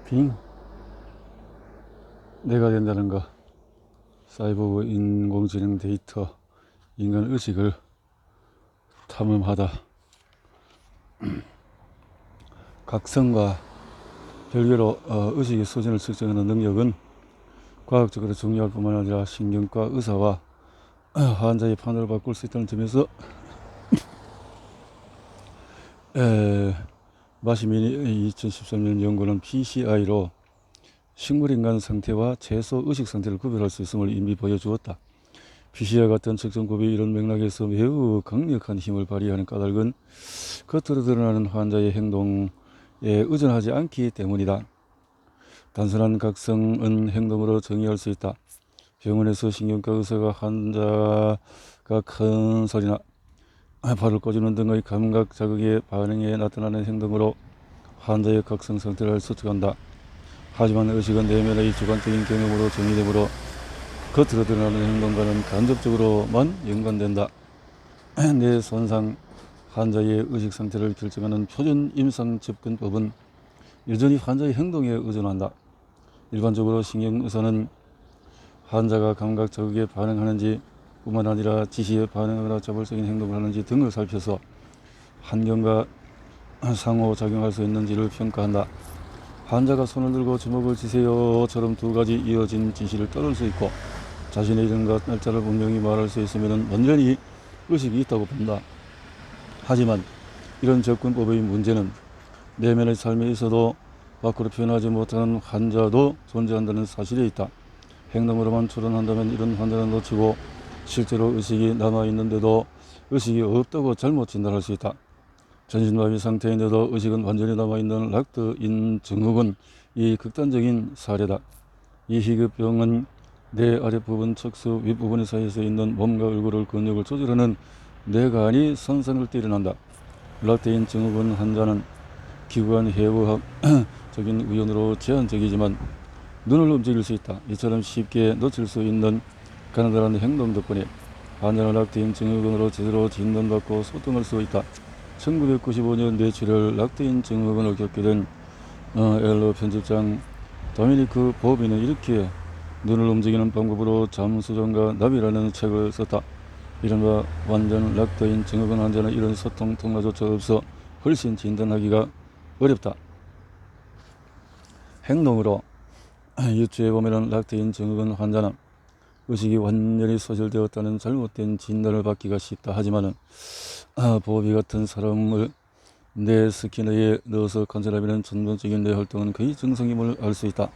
빙 내가 된다는 거, 사이보그 인공지능 데이터, 인간 의식을 탐험하다. 각성과 별개로 의식의 수준을 측정하는 능력은 과학적으로 중요할 뿐만 아니라 신경과 의사와 환자의 판단을 바꿀 수 있다는 점에서 마시민이 2013년 연구는 PCI로 식물인간 상태와 채소 의식 상태를 구별할 수 있음을 이미 보여주었다. PCI 같은 측정법이 이런 맥락에서 매우 강력한 힘을 발휘하는 까닭은 겉으로 드러나는 환자의 행동에 의존하지 않기 때문이다. 단순한 각성은 행동으로 정의할 수 있다. 병원에서 신경과 의사가 환자가 큰 소리나 발을 꼬집는 등의 감각 자극의 반응에 나타나는 행동으로 환자의 각성 상태를 추측한다. 하지만 의식은 내면의 주관적인 경험으로 정의되므로 겉으로 드러나는 행동과는 간접적으로만 연관된다. 뇌 손상 환자의 의식 상태를 결정하는 표준 임상 접근법은 여전히 환자의 행동에 의존한다. 일반적으로 신경의사는 환자가 감각 자극에 반응하는지 뿐만 아니라 지시에 반응하거나 자발적인 행동을 하는지 등을 살펴서 환경과 상호작용할 수 있는지를 평가한다. 환자가 손을 들고 주먹을 쥐세요처럼 두 가지 이어진 지시를 따를 수 있고 자신의 이름과 날짜를 분명히 말할 수 있으면 완전히 의식이 있다고 본다. 하지만 이런 접근법의 문제는 내면의 삶에 있어도 밖으로 표현하지 못하는 환자도 존재한다는 사실에 있다. 행동으로만 추론한다면 이런 환자는 놓치고 실제로 의식이 남아있는데도 의식이 없다고 잘못 진단할 수 있다. 전신마비 상태인데도 의식은 완전히 남아있는 락드인 증후군, 이 극단적인 사례다. 이 희귀병은 뇌 아랫부분, 척수 윗부분 사이에서 있는 몸과 얼굴을 근육을 조절하는 뇌간이 손상을 일어난다. 락드인 증후군 환자는 기구간 해부학적인 의견으로 제한적이지만 눈을 움직일 수 있다. 이처럼 쉽게 놓칠 수 있는 가난한 행동 덕분에 환자는 락드인 증후군으로 제대로 진단받고 소통할 수 있다. 1995년 뇌출혈 락드인 증후군을 겪게 된 엘러 편집장 도미니크 보비는 이렇게 눈을 움직이는 방법으로 잠수정과 나비라는 책을 썼다. 이른바 완전 락드인 증후군 환자는 이런 소통 통로조차 없어 훨씬 진단하기가 어렵다. 행동으로 유추해보면 락드인 증후군 환자는 의식이 완전히 소실되었다는 잘못된 진단을 받기가 쉽다. 하지만 보비 같은 사람을 뇌 스캐너에 넣어서 관찰하면 전반적인 뇌 활동은 거의 정상임을 알 수 있다.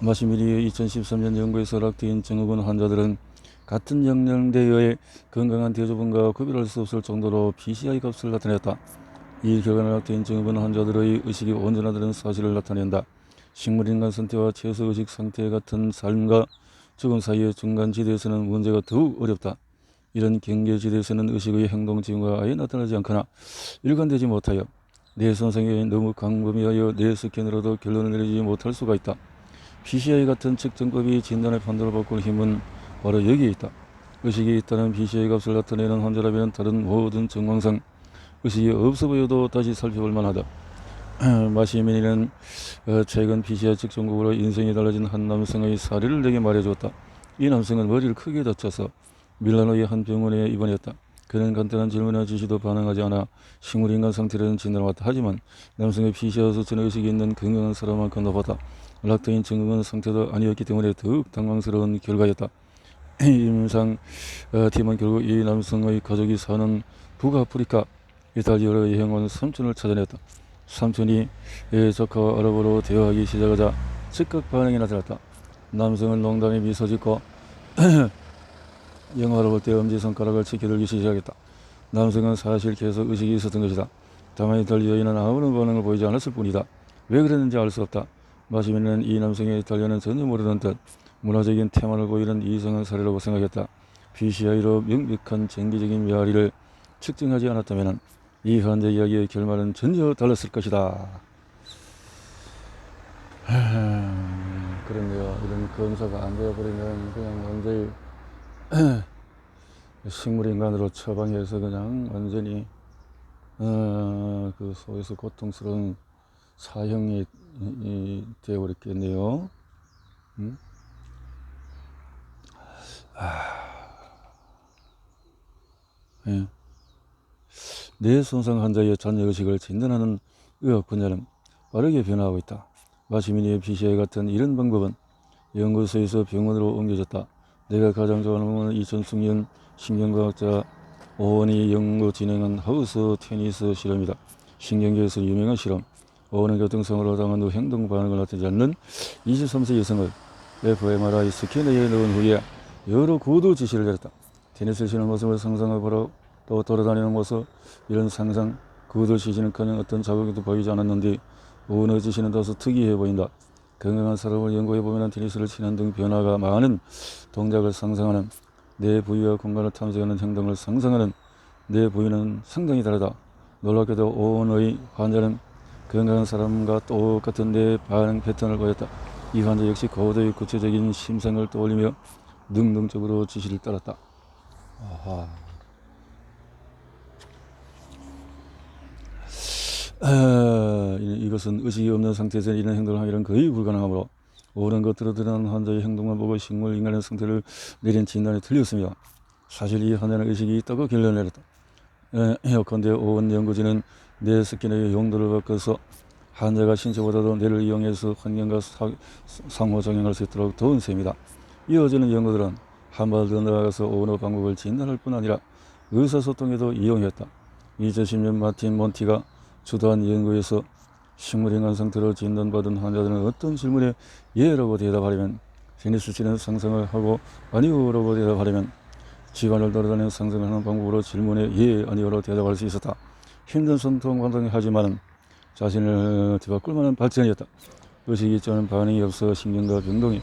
마시미리의 2013년 연구에서 락드인 증후군 환자들은 같은 연령대의 건강한 대조군과 구별할 수 없을 정도로 PCI 값을 나타냈다. 이 결과는 락드인 증후군 환자들의 의식이 온전하다는 사실을 나타낸다. 식물인간 상태와 채소 의식 상태 같은 삶과 죽음 사이의 중간 지대에서는 문제가 더욱 어렵다. 이런 경계 지대에서는 의식의 행동 징후가 아예 나타나지 않거나 일관되지 못하여 뇌 손상이 너무 광범위하여 뇌 스캔으로도 결론을 내리지 못할 수가 있다. PCI 같은 측정법이 진단의 판도를 바꿀 힘은 바로 여기에 있다. 의식이 있다는 PCI 값을 나타내는 환자라면 다른 모든 정황상 의식이 없어 보여도 다시 살펴볼 만하다. 마시민이는 최근 PCI 측정법으로 인생이 달라진 한 남성의 사례를 내게 말해주었다. 이 남성은 머리를 크게 다쳐서 밀라노의 한 병원에 입원했다. 그는 간단한 질문이나 지시도 반응하지 않아 식물인간 상태라는 진단을 받았다. 하지만 남성의 PCI 수준의 의식이 있는 건강한 사람만큼 높았다. 락드인 증후군 상태도 아니었기 때문에 더욱 당황스러운 결과였다. 임상 팀은 결국 이 남성의 가족이 사는 북아프리카 이탈리아로 여행 온 삼촌을 찾아냈다. 삼촌이 조카와 아랍어로 대화하기 시작하자 즉각 반응이 나타났다. 남성은 농담에 미소 짓고 영화를 볼 때 엄지손가락을 치켜들기 시작했다. 남성은 사실 계속 의식이 있었던 것이다. 다만 이탈리아인은 아무런 반응을 보이지 않았을 뿐이다. 왜 그랬는지 알 수 없다. 마시민은 이 남성의 이탈리아는 전혀 모르는 듯 문화적인 태만을 보이는 이상한 사례라고 생각했다. PCI로 명백한 정기적인 메아리를 측정하지 않았다면 이 환자 이야기의 결말은 전혀 달랐을 것이다. 그런데요, 이런 검사가 안 되어버리면 그냥 완전히 식물인간으로 처방해서 그냥 완전히 그 속에서 고통스러운 사형이 되어버렸겠네요. 음? 예. 뇌 손상 환자의 잔여의식을 진단하는 의학 분야는 빠르게 변화하고 있다. 마시미니의 PCI 같은 이런 방법은 연구소에서 병원으로 옮겨졌다. 내가 가장 좋아하는 부분은 2006년 신경과학자 오원이 연구 진행한 하우스 테니스 실험이다. 신경계에서 유명한 실험. 오원은 교통사고로 당한 후 행동 반응을 나타내지 않는 23세 여성을 fMRI 스캐너에 넣은 후에 여러 구두 지시를 내렸다. 테니스를 치는 모습을 상상하고 바로 또 돌아다니는 모습, 이런 상상, 구두 지시는커녕 어떤 자극도 보이지 않았는데 오원의 지시는 다소 특이해 보인다. 건강한 사람을 연구해보면 테니스를 치는 등 변화가 많은 동작을 상상하는, 내 부위와 공간을 탐색하는 행동을 상상하는 내 부위는 상당히 다르다. 놀랍게도 오원의 환자는 건강한 사람과 똑같은 내 반응 패턴을 보였다. 이 환자 역시 고도의 구체적인 심상을 떠올리며 능동적으로 지시를 따랐다. 아하. 이것은 의식이 없는 상태에서 이런 행동을 하기는 거의 불가능하므로 옳은 것들을 드러난 환자의 행동만 보고 식물 인간의 상태를 내린 진단이 틀렸습니다. 사실 이 환자는 의식이 있다고 결론을 내렸다. 예컨대 오원 연구진은 뇌 스캐너의 용도를 바꿔서 환자가 신체보다도 뇌를 이용해서 환경과 상호작용할 수 있도록 도운 셈이다. 이어지는 연구들은 한 발 더 나아가서 오원의 방법을 진단할 뿐 아니라 의사소통에도 이용했다. 2010년 마틴 몬티가 주도한 연구에서 식물인간 상태로 진단받은 환자들은 어떤 질문에 예라고 대답하려면 테니스 치는 상상을 하고 아니오라고 대답하려면 집안을 돌아다니는 상상을 하는 방법으로 질문에 예, 아니오로 대답할 수 있었다. 힘든 소통 과정하지만 자신을 뒤바꿀 만한 발전이었다. 의식이 있자는 반응이 없어 신경과 병동이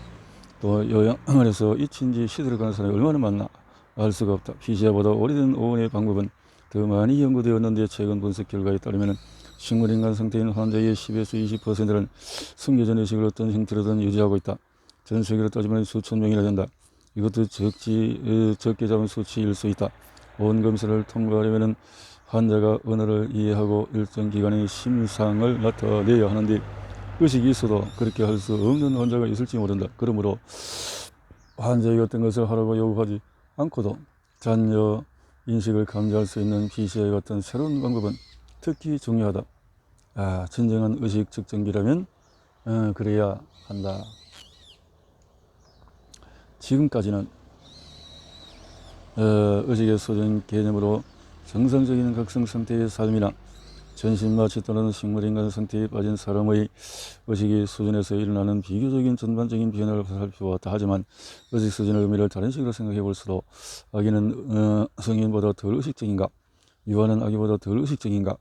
또 요양을 해서 잊힌지 시들어가는 사람이 얼마나 많나 알 수가 없다. PCI보다 오래된 오원의 방법은 더 많이 연구되었는데 최근 분석 결과에 따르면 식물인간 상태인 환자의 10에서 20%는 숨겨진 의식을 어떤 형태로든 유지하고 있다. 전 세계로 따지면 수천 명이나 된다. 이것도 적게 잡은 수치일 수 있다. 오원 검사를 통과하려면 환자가 언어를 이해하고 일정 기간의 심상을 나타내야 하는데 의식이 있어도 그렇게 할 수 없는 환자가 있을지 모른다. 그러므로 환자의 어떤 것을 하라고 요구하지 않고도 잔여 인식을 감지할 수 있는 PCI 같은 새로운 방법은 특히 중요하다. 진정한 의식 측정기라면 그래야 한다. 지금까지는 의식의 소진 개념으로 정상적인 각성 상태의 삶이나 전신마취 또는 식물인간 상태에 빠진 사람의 의식이 수준에서 일어나는 비교적인 전반적인 변화를 살펴보았다. 하지만 의식 수준의 의미를 다른 식으로 생각해 볼 수도, 아기는 성인보다 덜 의식적인가? 유아는 아기보다 덜 의식적인가?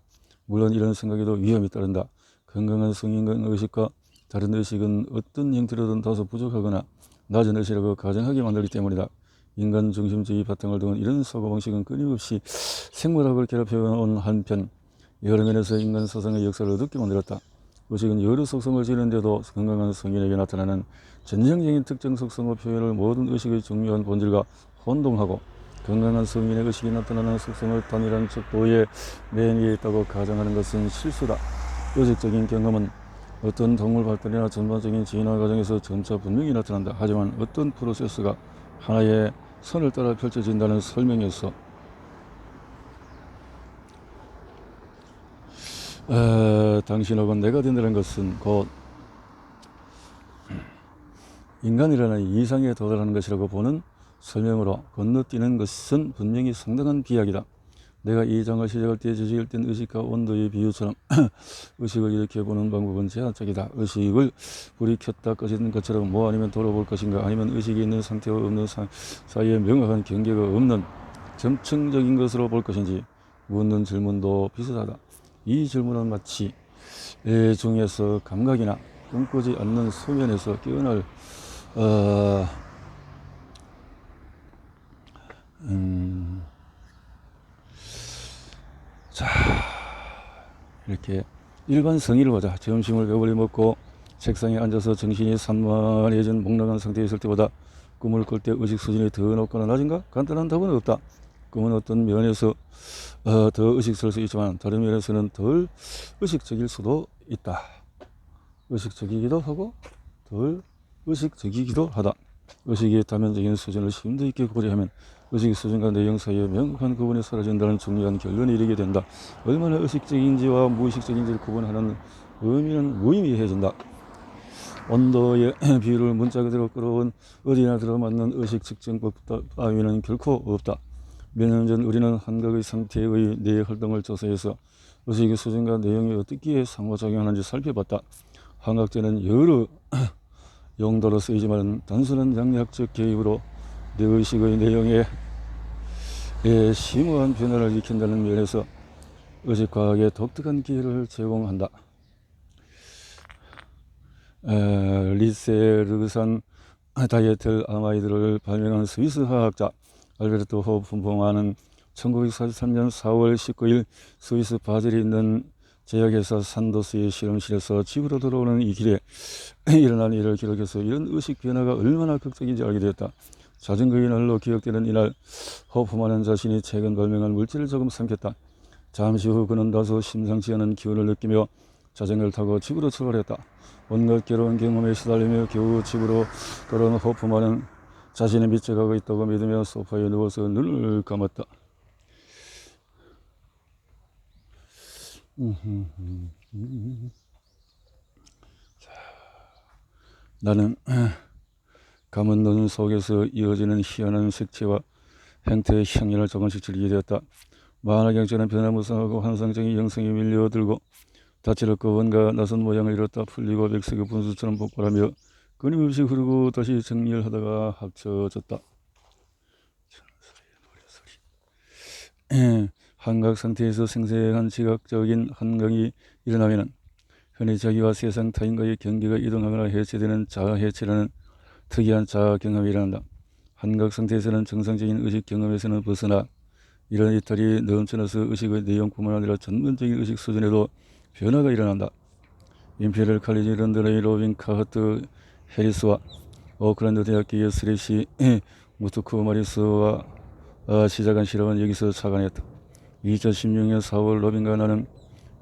물론 이런 생각에도 위험이 따른다. 건강한 성인간 의식과 다른 의식은 어떤 형태로든 다소 부족하거나 낮은 의식이라고 가정하게 만들기 때문이다. 인간 중심주의 바탕을 둔 이런 사고방식은 끊임없이 생물학을 괴롭혀온 한편 여러 면에서 인간 사상의 역사를 어둡게 만들었다. 의식은 여러 속성을 지니는데도 건강한 성인에게 나타나는 전형적인 특정 속성과 표현을 모든 의식의 중요한 본질과 혼동하고, 건강한 성인의 의식이 나타나는 속성을 단일한 척도의 맨 위에 있다고 가정하는 것은 실수다. 의식적인 경험은 어떤 동물 발달이나 전반적인 진화 과정에서 점차 분명히 나타난다. 하지만 어떤 프로세스가 하나의 선을 따라 펼쳐진다는 설명이었어. 당신하고 내가 된다는 것은 곧 인간이라는 이상에 도달하는 것이라고 보는 설명으로 건너뛰는 것은 분명히 상당한 비약이다. 내가 이 장을 시작할 때 지식일된 의식과 온도의 비유처럼 의식을 이렇게 보는 방법은 제한적이다. 의식을 불이 켰다 꺼진 것처럼 뭐 아니면 돌아볼 것인가, 아니면 의식이 있는 상태와 없는 사이에 명확한 경계가 없는 점층적인 것으로 볼 것인지 묻는 질문도 비슷하다. 이 질문은 마치 중에서 감각이나 꿈꾸지 않는 수면에서 깨어날 이렇게 일반 성의를 보자. 점심을 배불리 먹고 책상에 앉아서 정신이 산만해진 몽롱한 상태에 있을 때보다 꿈을 꿀 때 의식 수준이 더 높거나 낮은가? 간단한 답은 없다. 꿈은 어떤 면에서 더 의식스러울 수 있지만 다른 면에서는 덜 의식적일 수도 있다. 의식적이기도 하고 덜 의식적이기도 하다. 의식의 다면적인 수준을 심도 있게 고려하면 의식 수준과 내용 사이에 명확한 구분이 사라진다는 중요한 결론에 이르게 된다. 얼마나 의식적인지와 무의식적인지를 구분하는 의미는 무의미해진다. 온도의 비율을 문자 그대로 끌어온 어디나 들어맞는 의식 측정법 따위는 결코 없다. 몇 년 전 우리는 한각의 상태의 뇌 활동을 조사해서 의식의 수준과 내용이 어떻게 상호작용하는지 살펴봤다. 한각제는 여러 용도로 쓰이지만 단순한 양력적 개입으로 뇌의식의 내용에 심오한 변화를 일으킨다는 면에서 의식과학에 독특한 기회를 제공한다. 리세르산 다이에텔 아마이드를 발명한 스위스 화학자 알베르토 호프봉아는 1943년 4월 19일 스위스 바젤에 있는 제약회사 산도스의 실험실에서 집으로 돌아오는 이 길에 일어난 일을 기록해서 이런 의식 변화가 얼마나 극적인지 알게 되었다. 자전거의 날로 기억되는 이날, 호프만은 자신이 최근 발명한 물질을 조금 삼켰다. 잠시 후 그는 다소 심상치 않은 기운을 느끼며 자전거를 타고 집으로 출발했다. 온갖 괴로운 경험에 시달리며 겨우 집으로 돌아온 호프만은 자신이 미쳐가고 있다고 믿으며 소파에 누워서 눈을 감았다. 나는 감은 눈 속에서 이어지는 희한한 색채와 행태의 향연을 조금씩 즐기게 되었다. 만화경처럼 변화무쌍하고 환상적인 영성이 밀려들고 다채롭고 뭔가 낯선 모양을 잃었다 풀리고 백색의 분수처럼 폭발하며 끊임없이 흐르고 다시 정렬하다가 합쳐졌다. 한각 상태에서 생생한 지각적인 한각이 일어나면 흔히 자기와 세상 타인과의 경계가 이동하거나 해체되는 자아해체라는 특이한 자아 경험이 일어난다. 한각 상태에서는 정상적인 의식 경험에서는 벗어나 이런 이탈이 넘쳐나서 의식의 내용뿐만 아니라 전문적인 의식 수준에도 변화가 일어난다. 임페리얼 칼리지 런던의 로빈 카하트 해리스와 오클랜드 대학교의 스레시 무투크 마리스와 시작한 실험은 여기서 착안했다. 2016년 4월 로빈과 나는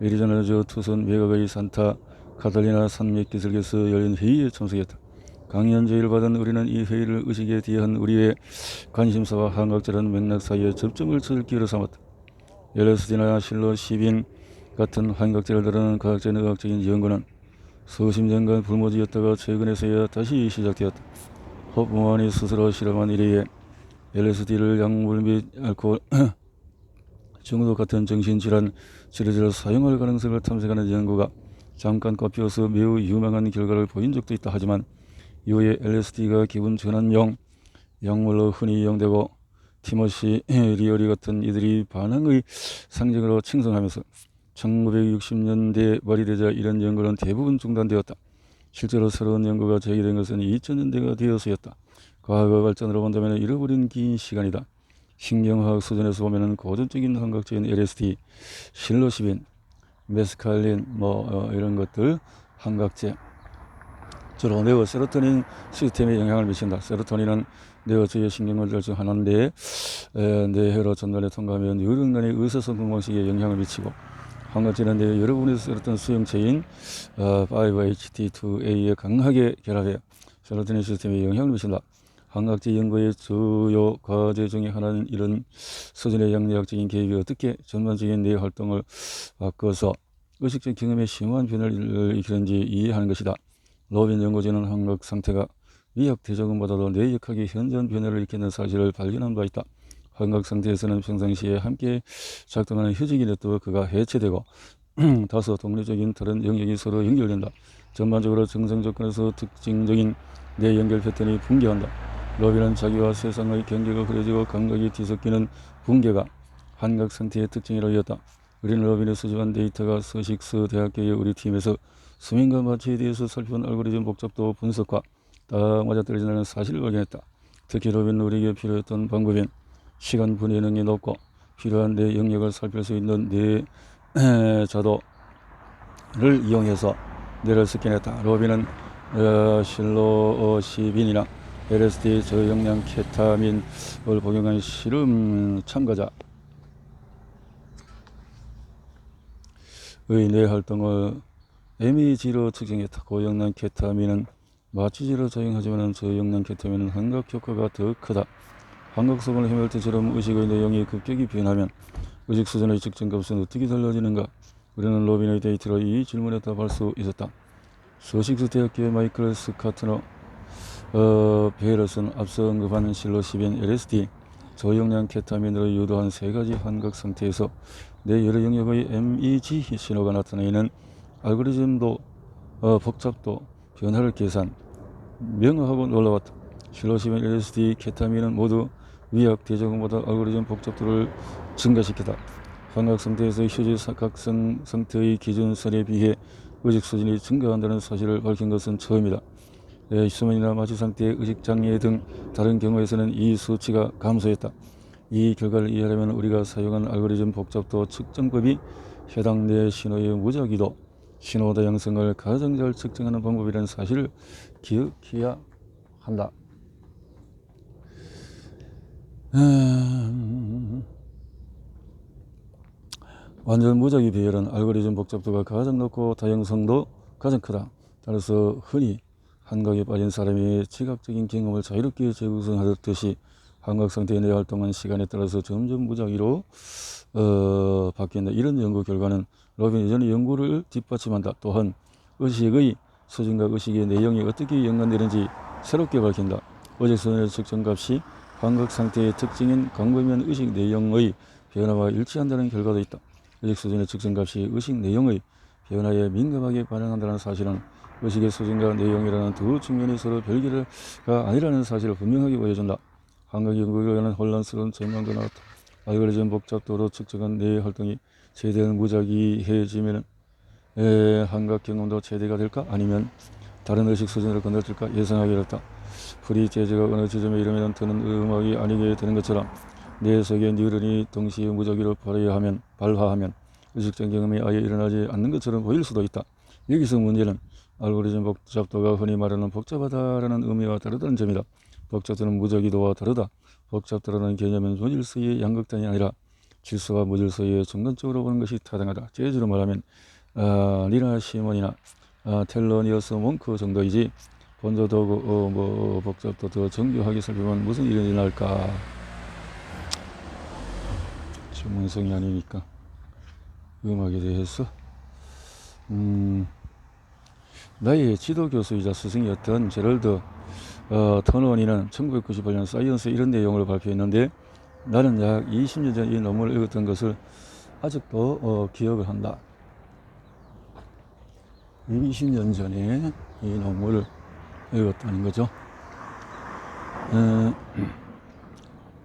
애리조나주 투선 외곽의 산타 카탈리나 산맥기슭에서 열린 회의에 참석했다. 강연 제의를 받은 우리는 이 회의를 의식에 대한 우리의 관심사와 한각적인 맥락 사이에 접점을 찾을 기회로 삼았다. LSD나 실로시빈 같은 환각제를 다루는 과학적인 의학적인 연구는 수십 년간 불모지였다가 최근에서야 다시 시작되었다. 호프만이 스스로 실험한 이래에 LSD를 약물 및 알코올 중독 같은 정신질환 치료제로 사용할 가능성을 탐색하는 연구가 잠깐 꼽혀서 매우 유망한 결과를 보인 적도 있다 하지만 이후에 LSD가 기분 전환용 약물로 흔히 이용되고 티모시 리어리 같은 이들이 반항의 상징으로 칭송하면서 1960년대 말이 되자 이런 연구는 대부분 중단되었다. 실제로 새로운 연구가 제기된 것은 2000년대가 되어서였다. 과학의 발전으로 본다면 잃어버린 긴 시간이다. 신경화학 수준에서 보면 고전적인 한각적인 LSD, 실로시빈, 메스칼린 이런 것들 한각제 주로 뇌의 세로토닌 시스템에 영향을 미친다. 세로토닌은 뇌의 주요 신경들 중 하나인데 뇌회로 전달에 통과하면 유령간의 의사소통 방식에 영향을 미치고 한각제는 뇌의 여러 부분에서 세로토닌 수용체인 5-HT2A에 강하게 결합해 세로토닌 시스템에 영향을 미친다. 한각제 연구의 주요 과제 중에 하나는 이런 수준의 양리학적인 개입이 어떻게 전반적인 뇌 활동을 바꿔서 의식적 경험에 심오한 변화를 일으키는지 이해하는 것이다. 로빈 연구진은 한각 상태가 미약 대조금보다도 뇌역학의 현저한 변화를 일으키는 사실을 발견한 바 있다. 한각 상태에서는 평상시에 함께 작동하는 휴지기 네트워크가 해체되고 다소 독립적인 다른 영역이 서로 연결된다. 전반적으로 정상 조건에서 특징적인 뇌 연결 패턴이 붕괴한다. 로빈은 자기와 세상의 경계가 흐려지고 감각이 뒤섞이는 붕괴가 한각 상태의 특징이라고 했다. 우리는 로빈이 수집한 데이터가 서식스 대학교의 우리 팀에서 수면과 마취에 대해서 살펴본 알고리즘 복잡도 분석과 딱 맞아떨어진다는 사실을 발견했다. 특히 로빈은 우리에게 필요했던 방법인 시간 분해 능력이 높고 필요한 뇌 영역을 살필 수 있는 뇌 자도를 이용해서 뇌를 스캔했다. 로빈은 실로시빈이나 LSD 저용량 케타민을 복용한 실험 참가자의 뇌 활동을 MEG로 측정했다. 고영양 케타민은 마취제로 작용하지만 저영양 케타민은 환각 효과가 더 크다. 환각성을 헤맬 때처럼 의식의 내용이 급격히 변하면 의식 수준의 측정값은 어떻게 달라지는가? 우리는 로빈의 데이터로 이 질문에 답할 수 있었다. 서식스 대학교의 마이클 스카트너 베일럿은 앞서 언급한 실로시빈 LSD, 저용량 케타민으로 유도한 세 가지 환각 상태에서 내 여러 영역의 MEG 신호가 나타내는 알고리즘도 복잡도 변화를 계산 명확하고 놀라웠다. 실로시빈 LSD, 케타민은 모두 위약 대조금보다 알고리즘 복잡도를 증가시켰다. 환각 상태에서 휴지 각성 상태의 기준선에 비해 의식 수준이 증가한다는 사실을 밝힌 것은 처음이다. 수면이나 마취 상태의 의식장애 등 다른 경우에서는 이 수치가 감소했다. 이 결과를 이해하려면 우리가 사용한 알고리즘 복잡도 측정법이 해당 내 신호의 무작위도, 신호 다양성을 가장 잘 측정하는 방법이라는 사실을 기억해야 한다. 완전 무작위 배열은 알고리즘 복잡도가 가장 높고 다양성도 가장 크다. 따라서 흔히 환각에 빠진 사람이 지각적인 경험을 자유롭게 재구성하듯이 환각 상태에 내 활동한 시간에 따라서 점점 무작위로 바뀐다. 이런 연구 결과는 로빈 이전의 연구를 뒷받침한다. 또한 의식의 수준과 의식의 내용이 어떻게 연관되는지 새롭게 밝힌다. 의식 수준의 측정값이 환각 상태의 특징인 광범위한 의식 내용의 변화와 일치한다는 결과도 있다. 의식 수준의 측정값이 의식 내용의 변화에 민감하게 반응한다는 사실은 의식의 수준과 내용이라는 두 측면이 서로 별개가 아니라는 사실을 분명하게 보여준다. 환각 연구결과는 혼란스러운 전망도 나왔다. 알고리즘 복잡도로 측정한 뇌의 활동이 최대한 무작위해지면 환각 경험도 최대가 될까? 아니면 다른 의식 수준으로 건너뛸까? 예상하기 어렵다. 프리 재즈가 어느 지점에 이르면 더는 음악이 아니게 되는 것처럼 뇌 속의 뉴런이 동시에 무작위로 발화하면 의식적 경험이 아예 일어나지 않는 것처럼 보일 수도 있다. 여기서 문제는 알고리즘 복잡도가 흔히 말하는 복잡하다라는 의미와 다르다는 점이다. 복잡도는 무작위도와 다르다. 복잡도라는 개념은 무질서의 양극단이 아니라 질서와 무질서의 중간적으로 보는 것이 타당하다. 재즈로 말하면 니나 시몬이나 텔러니어스 몽크 정도이지 본조도구 복잡도 더 정교하게 살펴보면 무슨 일이 날까? 전문성이 아니니까 음악에 대해서 나의 지도교수이자 스승이었던 제럴드 터너니는 1998년 사이언스 이런 내용을 발표했는데 나는 약 20년 전 이 논문을 읽었던 것을 아직도 기억을 한다. 20년 전에 이 논문을 읽었다는 거죠.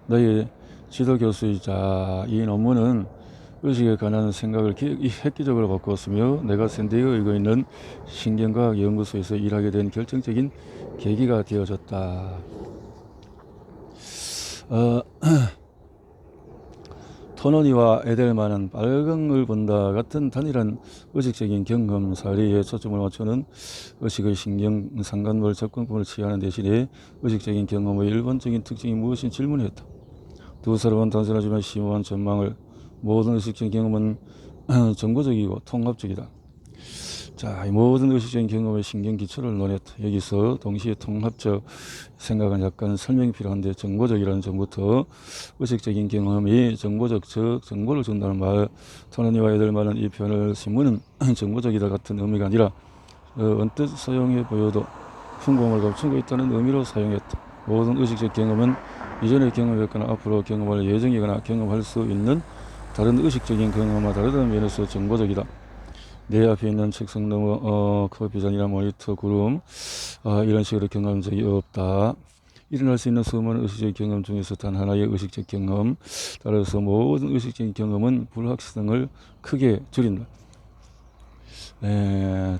나의 지도교수이자 이 논문은 의식에 관한 생각을 획기적으로 바꾸었으며 내가 샌디에이고 의고 있는 신경과학 연구소에서 일하게 된 결정적인 계기가 되어졌다. 토너니와 에델만은 빨강을 본다 같은 단일한 의식적인 경험 사례에 초점을 맞추는 의식의 신경 상관물 접근법을 취하는 대신에 의식적인 경험의 일반적인 특징이 무엇인지 질문했다. 두 사람은 단순하지만 심오한 전망을 모든 의식적인 경험은 정보적이고 통합적이다. 자, 이 모든 의식적인 경험의 신경 기초를 논했다. 여기서 동시에 통합적 생각은 약간 설명이 필요한데 정보적이라는 점부터 의식적인 경험이 정보적 정보를 준다는 말, 토너니와 에델만은 이 표현을 신문은 정보적이다 같은 의미가 아니라 언뜻 사용해 보여도 풍부함을 감추고 있다는 의미로 사용했다. 모든 의식적 경험은 이전에 경험했거나 앞으로 경험할 예정이거나 경험할 수 있는 다른 의식적인 경험과 다르다는 면에서 정보적이다. 내 앞에 있는 책상 너머 커피잔이나 모니터 구름 이런 식으로 경험한 적이 없다. 일어날 수 있는 수많은 의식적 경험 중에서 단 하나의 의식적 경험, 따라서 모든 의식적인 경험은 불확실성을 크게 줄인다.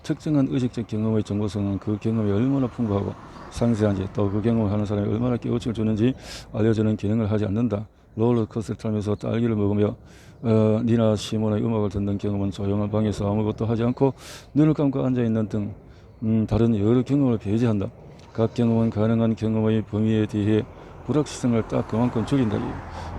특정한 의식적 경험의 정보성은 그 경험이 얼마나 풍부하고 상세한지 또 그 경험을 하는 사람이 얼마나 깨우침을 주는지 알려주는 기능을 하지 않는다. 롤러코스터를 타면서 딸기를 먹으며 니나 시몬의 음악을 듣는 경험은 조용한 방에서 아무것도 하지 않고 눈을 감고 앉아있는 등 다른 여러 경험을 배제한다. 각 경험은 가능한 경험의 범위에 대해 불확실성을 딱 그만큼 줄인다.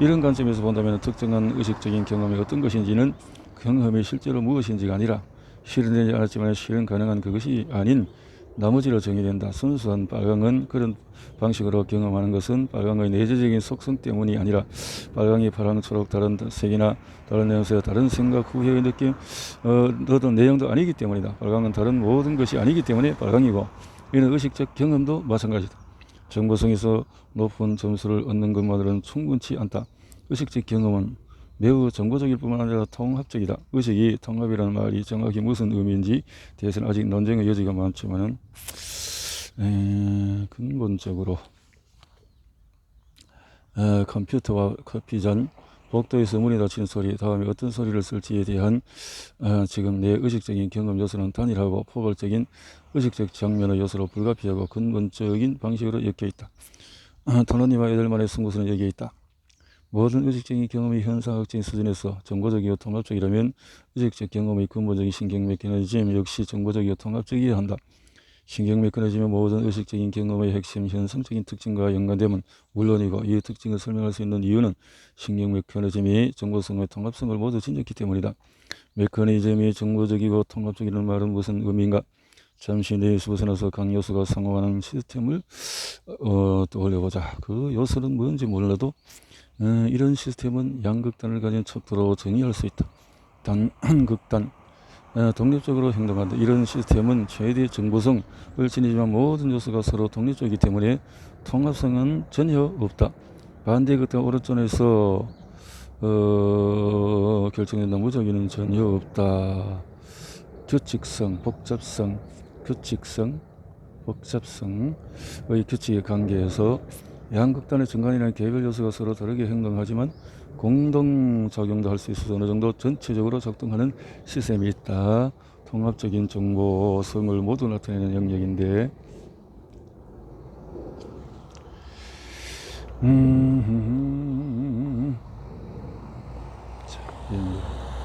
이런 관점에서 본다면 특정한 의식적인 경험이 어떤 것인지는 경험이 실제로 무엇인지가 아니라 실현되지 않았지만 실현 가능한 그것이 아닌 나머지로 정의된다. 순수한 빨강은 그런 방식으로 경험하는 것은 빨강의 내재적인 속성 때문이 아니라 빨강이 파랑, 초록, 다른 색이나 다른 냄새, 다른 생각, 후회의 느낌, 어떤 내용도 아니기 때문이다. 빨강은 다른 모든 것이 아니기 때문에 빨강이고, 이는 의식적 경험도 마찬가지다. 정보성에서 높은 점수를 얻는 것만으로는 충분치 않다. 의식적 경험은 매우 정보적일 뿐만 아니라 통합적이다. 의식이 통합이라는 말이 정확히 무슨 의미인지 대해서는 아직 논쟁의 여지가 많지만은 근본적으로 컴퓨터와 커피잔, 복도에서 문이 닫히는 소리, 다음에 어떤 소리를 쓸지에 대한 지금 내 의식적인 경험 요소는 단일하고 포괄적인 의식적 장면의 요소로 불가피하고 근본적인 방식으로 엮여 있다. 토너니와 에델만의 승부수는 여기에 있다. 모든 의식적인 경험이 현상학적인 수준에서 정보적이고 통합적이라면 의식적 경험의 근본적인 신경 메커니즘 역시 정보적이고 통합적이어야 한다. 신경 메커니즘의 모든 의식적인 경험의 핵심 현상적인 특징과 연관됨은 물론이고, 이 특징을 설명할 수 있는 이유는 신경 메커니즘이 정보성과 통합성을 모두 지녔기 때문이다. 메커니즘이 정보적이고 통합적이라는 말은 무슨 의미인가? 잠시 내에서 벗어나서 각 요소가 상호하는 시스템을 떠올려보자. 그 요소는 뭔지 몰라도 이런 시스템은 양극단을 가진 척도로 정의할 수 있다. 단극단, 독립적으로 행동한다. 이런 시스템은 최대 정보성을 지니지만 모든 요소가 서로 독립적이기 때문에 통합성은 전혀 없다. 반대 극단 오른쪽에서 결정된다. 무작위는 전혀 없다. 규칙성, 복잡성, 복잡성의 규칙의 관계에서 양극단의 중간이라는 개별 요소가 서로 다르게 행동하지만 공동작용도 할 수 있어서 어느 정도 전체적으로 작동하는 시스템이 있다. 통합적인 정보성을 모두 나타내는 영역인데,